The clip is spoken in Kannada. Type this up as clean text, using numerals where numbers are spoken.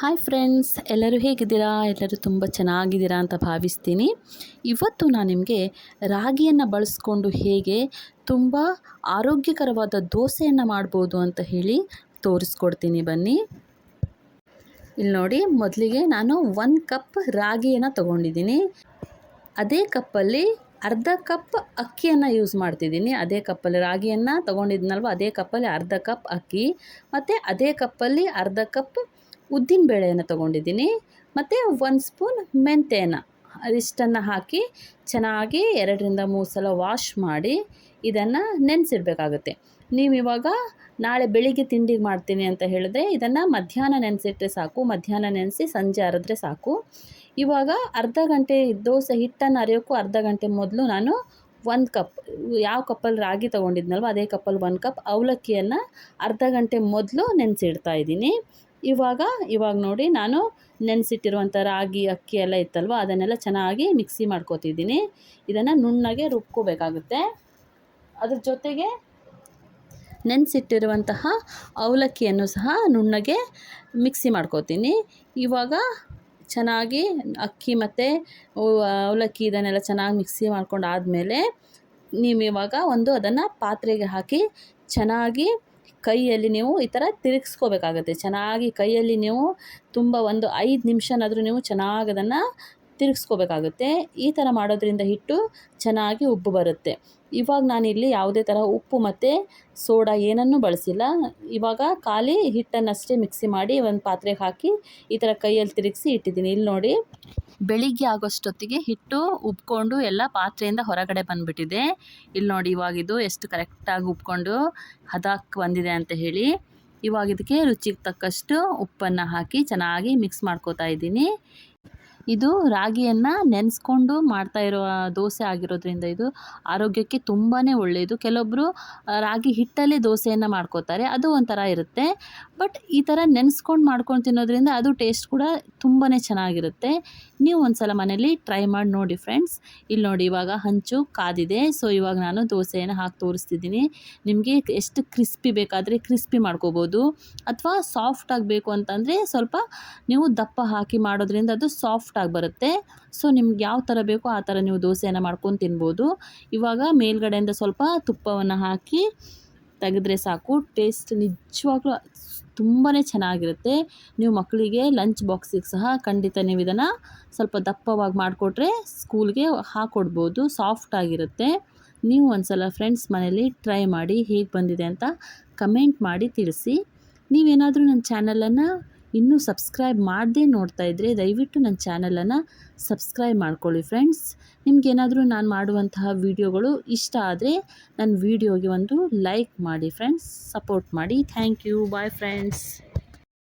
ಹಾಯ್ ಫ್ರೆಂಡ್ಸ್, ಎಲ್ಲರೂ ಹೇಗಿದ್ದೀರಾ? ಎಲ್ಲರೂ ತುಂಬ ಚೆನ್ನಾಗಿದ್ದೀರಾ ಅಂತ ಭಾವಿಸ್ತೀನಿ. ಇವತ್ತು ನಾನು ನಿಮಗೆ ರಾಗಿಯನ್ನು ಬಳಸ್ಕೊಂಡು ಹೇಗೆ ತುಂಬ ಆರೋಗ್ಯಕರವಾದ ದೋಸೆಯನ್ನು ಮಾಡ್ಬೋದು ಅಂತ ಹೇಳಿ ತೋರಿಸ್ಕೊಡ್ತೀನಿ ಬನ್ನಿ. ಇಲ್ಲಿ ನೋಡಿ, ಮೊದಲಿಗೆ ನಾನು 1 ಕಪ್ ರಾಗಿಯನ್ನು ತೊಗೊಂಡಿದ್ದೀನಿ. ಅದೇ ಕಪ್ಪಲ್ಲಿ ಅರ್ಧ ಕಪ್ ಅಕ್ಕಿಯನ್ನು ಯೂಸ್ ಮಾಡ್ತಿದ್ದೀನಿ. ಅದೇ ಕಪ್ಪಲ್ಲಿ ರಾಗಿಯನ್ನು ತೊಗೊಂಡಿದ್ನಲ್ವ, ಅದೇ ಕಪ್ಪಲ್ಲಿ ಅರ್ಧ ಕಪ್ ಅಕ್ಕಿ ಮತ್ತು ಅದೇ ಕಪ್ಪಲ್ಲಿ ಅರ್ಧ ಕಪ್ ಉದ್ದಿನ ಬೇಳೆಯನ್ನು ತೊಗೊಂಡಿದ್ದೀನಿ. ಮತ್ತು 1 ಸ್ಪೂನ್ ಮೆಂತ್ಯನ ಅದಿಷ್ಟನ್ನು ಹಾಕಿ ಚೆನ್ನಾಗಿ 2-3 ಸಲ ವಾಶ್ ಮಾಡಿ ಇದನ್ನು ನೆನೆಸಿಡಬೇಕಾಗುತ್ತೆ. ನೀವಿವಾಗ ನಾಳೆ ಬೆಳಿಗ್ಗೆ ತಿಂಡಿಗೆ ಮಾಡ್ತೀನಿ ಅಂತ ಹೇಳಿದ್ರೆ ಇದನ್ನು ಮಧ್ಯಾಹ್ನ ನೆನೆಸಿಟ್ರೆ ಸಾಕು. ಮಧ್ಯಾಹ್ನ ನೆನೆಸಿ ಸಂಜೆ ಅರೆದ್ರೆ ಸಾಕು. ಇವಾಗ ಅರ್ಧ ಗಂಟೆ ದೋಸೆ ಹಿಟ್ಟನ್ನು ಅರೆಯೋಕ್ಕೂ ಅರ್ಧ ಗಂಟೆ ಮೊದಲು ನಾನು 1 ಕಪ್, ಯಾವ ಕಪ್ಪಲ್ಲಿ ರಾಗಿ ತೊಗೊಂಡಿದ್ನಲ್ವ ಅದೇ ಕಪ್ಪಲ್ಲಿ 1 ಕಪ್ ಅವಲಕ್ಕಿಯನ್ನು ಅರ್ಧ ಗಂಟೆ ಮೊದಲು ನೆನೆಸಿಡ್ತಾ ಇದ್ದೀನಿ. ಇವಾಗ ನೋಡಿ, ನಾನು ನೆನೆಸಿಟ್ಟಿರುವಂಥ ರಾಗಿ ಅಕ್ಕಿ ಎಲ್ಲ ಇತ್ತಲ್ವ ಅದನ್ನೆಲ್ಲ ಚೆನ್ನಾಗಿ ಮಿಕ್ಸಿ ಮಾಡ್ಕೊತಿದ್ದೀನಿ. ಇದನ್ನು ನುಣ್ಣಗೆ ರುಬ್ಕೋಬೇಕಾಗುತ್ತೆ. ಅದ್ರ ಜೊತೆಗೆ ನೆನೆಸಿಟ್ಟಿರುವಂತಹ ಅವಲಕ್ಕಿಯನ್ನು ಸಹ ನುಣ್ಣಗೆ ಮಿಕ್ಸಿ ಮಾಡ್ಕೋತೀನಿ. ಇವಾಗ ಚೆನ್ನಾಗಿ ಅಕ್ಕಿ ಮತ್ತು ಅವಲಕ್ಕಿ ಇದನ್ನೆಲ್ಲ ಚೆನ್ನಾಗಿ ಮಿಕ್ಸಿ ಮಾಡ್ಕೊಂಡು ಆದಮೇಲೆ ನೀವಿವಾಗ ಅದನ್ನು ಪಾತ್ರೆಗೆ ಹಾಕಿ ಚೆನ್ನಾಗಿ ಕೈಯಲ್ಲಿ ನೀವು ಈ ಥರ ತಿರುಗಿಸ್ಕೋಬೇಕಾಗತ್ತೆ. ಚೆನ್ನಾಗಿ ಕೈಯಲ್ಲಿ ನೀವು ತುಂಬ 5 ನಿಮಿಷನಾದರೂ ನೀವು ಚೆನ್ನಾಗಿ ಅದನ್ನು ತಿರುಗಿಸ್ಕೋಬೇಕಾಗುತ್ತೆ. ಈ ಥರ ಮಾಡೋದ್ರಿಂದ ಹಿಟ್ಟು ಚೆನ್ನಾಗಿ ಉಬ್ಬು ಬರುತ್ತೆ. ಇವಾಗ ನಾನಿಲ್ಲಿ ಯಾವುದೇ ಥರ ಉಪ್ಪು ಮತ್ತು ಸೋಡಾ ಏನನ್ನೂ ಬಳಸಿಲ್ಲ. ಇವಾಗ ಖಾಲಿ ಹಿಟ್ಟನ್ನಷ್ಟೇ ಮಿಕ್ಸಿ ಮಾಡಿ ಒಂದು ಪಾತ್ರೆಗೆ ಹಾಕಿ ಈ ಥರ ಕೈಯಲ್ಲಿ ತಿರುಗಿಸಿ ಇಟ್ಟಿದ್ದೀನಿ. ಇಲ್ಲಿ ನೋಡಿ, ಬೆಳಿಗ್ಗೆ ಆಗೋಷ್ಟೊತ್ತಿಗೆ ಹಿಟ್ಟು ಉಬ್ಕೊಂಡು ಎಲ್ಲ ಪಾತ್ರೆಯಿಂದ ಹೊರಗಡೆ ಬಂದುಬಿಟ್ಟಿದೆ. ಇಲ್ಲಿ ನೋಡಿ, ಇವಾಗಿದು ಎಷ್ಟು ಕರೆಕ್ಟಾಗಿ ಉಬ್ಕೊಂಡು ಹದಕ್ಕೆ ಬಂದಿದೆ ಅಂತ ಹೇಳಿ. ಇವಾಗ ಇದಕ್ಕೆ ರುಚಿಗೆ ತಕ್ಕಷ್ಟು ಉಪ್ಪನ್ನು ಹಾಕಿ ಚೆನ್ನಾಗಿ ಮಿಕ್ಸ್ ಮಾಡ್ಕೋತಾ ಇದ್ದೀನಿ. ಇದು ರಾಗಿಯನ್ನು ನೆನೆಸ್ಕೊಂಡು ಮಾಡ್ತಾ ಇರೋ ದೋಸೆ ಆಗಿರೋದ್ರಿಂದ ಇದು ಆರೋಗ್ಯಕ್ಕೆ ತುಂಬಾ ಒಳ್ಳೆಯದು. ಕೆಲವೊಬ್ಬರು ರಾಗಿ ಹಿಟ್ಟಲ್ಲಿ ದೋಸೆಯನ್ನು ಮಾಡ್ಕೋತಾರೆ, ಅದು ಒಂಥರ ಇರುತ್ತೆ. ಬಟ್ ಈ ಥರ ನೆನೆಸ್ಕೊಂಡು ಮಾಡ್ಕೊಂಡು ತಿನ್ನೋದ್ರಿಂದ ಅದು ಟೇಸ್ಟ್ ಕೂಡ ತುಂಬಾ ಚೆನ್ನಾಗಿರುತ್ತೆ. ನೀವು ಒಂದು ಸಲ ಮನೇಲಿ ಟ್ರೈ ಮಾಡಿ ನೋಡಿ ಫ್ರೆಂಡ್ಸ್. ಇಲ್ಲಿ ನೋಡಿ, ಇವಾಗ ಹಂಚು ಕಾದಿದೆ. ಸೊ ಇವಾಗ ನಾನು ದೋಸೆಯನ್ನು ಹಾಕಿ ತೋರಿಸ್ತಿದ್ದೀನಿ. ನಿಮಗೆ ಎಷ್ಟು ಕ್ರಿಸ್ಪಿ ಬೇಕಾದರೆ ಕ್ರಿಸ್ಪಿ ಮಾಡ್ಕೋಬೋದು, ಅಥವಾ ಸಾಫ್ಟ್ ಆಗಬೇಕು ಅಂತಂದರೆ ಸ್ವಲ್ಪ ನೀವು ದಪ್ಪ ಹಾಕಿ ಮಾಡೋದ್ರಿಂದ ಅದು ಸಾಫ್ಟ್ ಆಗಿ ಬರುತ್ತೆ. ಸೊ ನಿಮ್ಗೆ ಯಾವ ಥರ ಬೇಕೋ ಆ ಥರ ನೀವು ದೋಸೆಯನ್ನು ಮಾಡ್ಕೊಂಡು ತಿನ್ಬೋದು. ಇವಾಗ ಮೇಲ್ಗಡೆಯಿಂದ ಸ್ವಲ್ಪ ತುಪ್ಪವನ್ನು ಹಾಕಿ ತೆಗೆದ್ರೆ ಸಾಕು. ಟೇಸ್ಟ್ ನಿಜವಾಗ್ಲೂ ತುಂಬಾ ಚೆನ್ನಾಗಿರುತ್ತೆ. ನೀವು ಮಕ್ಕಳಿಗೆ ಲಂಚ್ ಬಾಕ್ಸಿಗೆ ಸಹ ಖಂಡಿತ ನೀವು ಇದನ್ನು ಸ್ವಲ್ಪ ದಪ್ಪವಾಗಿ ಮಾಡಿಕೊಟ್ರೆ ಸ್ಕೂಲ್ಗೆ ಹಾಕ್ಕೊಡ್ಬೋದು. ಸಾಫ್ಟ್ ಆಗಿರುತ್ತೆ. ನೀವು ಒಂದು ಸಲ ಫ್ರೆಂಡ್ಸ್ ಮನೇಲಿ ಟ್ರೈ ಮಾಡಿ ಹೇಗೆ ಬಂದಿದೆ ಅಂತ ಕಮೆಂಟ್ ಮಾಡಿ ತಿಳಿಸಿ. ನೀವೇನಾದರೂ ನನ್ನ ಚಾನಲನ್ನು ಇನ್ನೂ ಸಬ್ಸ್ಕ್ರೈಬ್ ಮಾಡದೇ ನೋಡ್ತಾ ಇದ್ದರೆ ದಯವಿಟ್ಟು ನನ್ನ ಚಾನಲನ್ನು ಸಬ್ಸ್ಕ್ರೈಬ್ ಮಾಡ್ಕೊಳ್ಳಿ ಫ್ರೆಂಡ್ಸ್. ನಿಮಗೇನಾದರೂ ನಾನು ಮಾಡುವಂತಹ ವಿಡಿಯೋಗಳು ಇಷ್ಟ ಆದರೆ ನನ್ನ ವಿಡಿಯೋಗೆ ಒಂದು ಲೈಕ್ ಮಾಡಿ ಫ್ರೆಂಡ್ಸ್, ಸಪೋರ್ಟ್ ಮಾಡಿ. Thank you. Bye friends.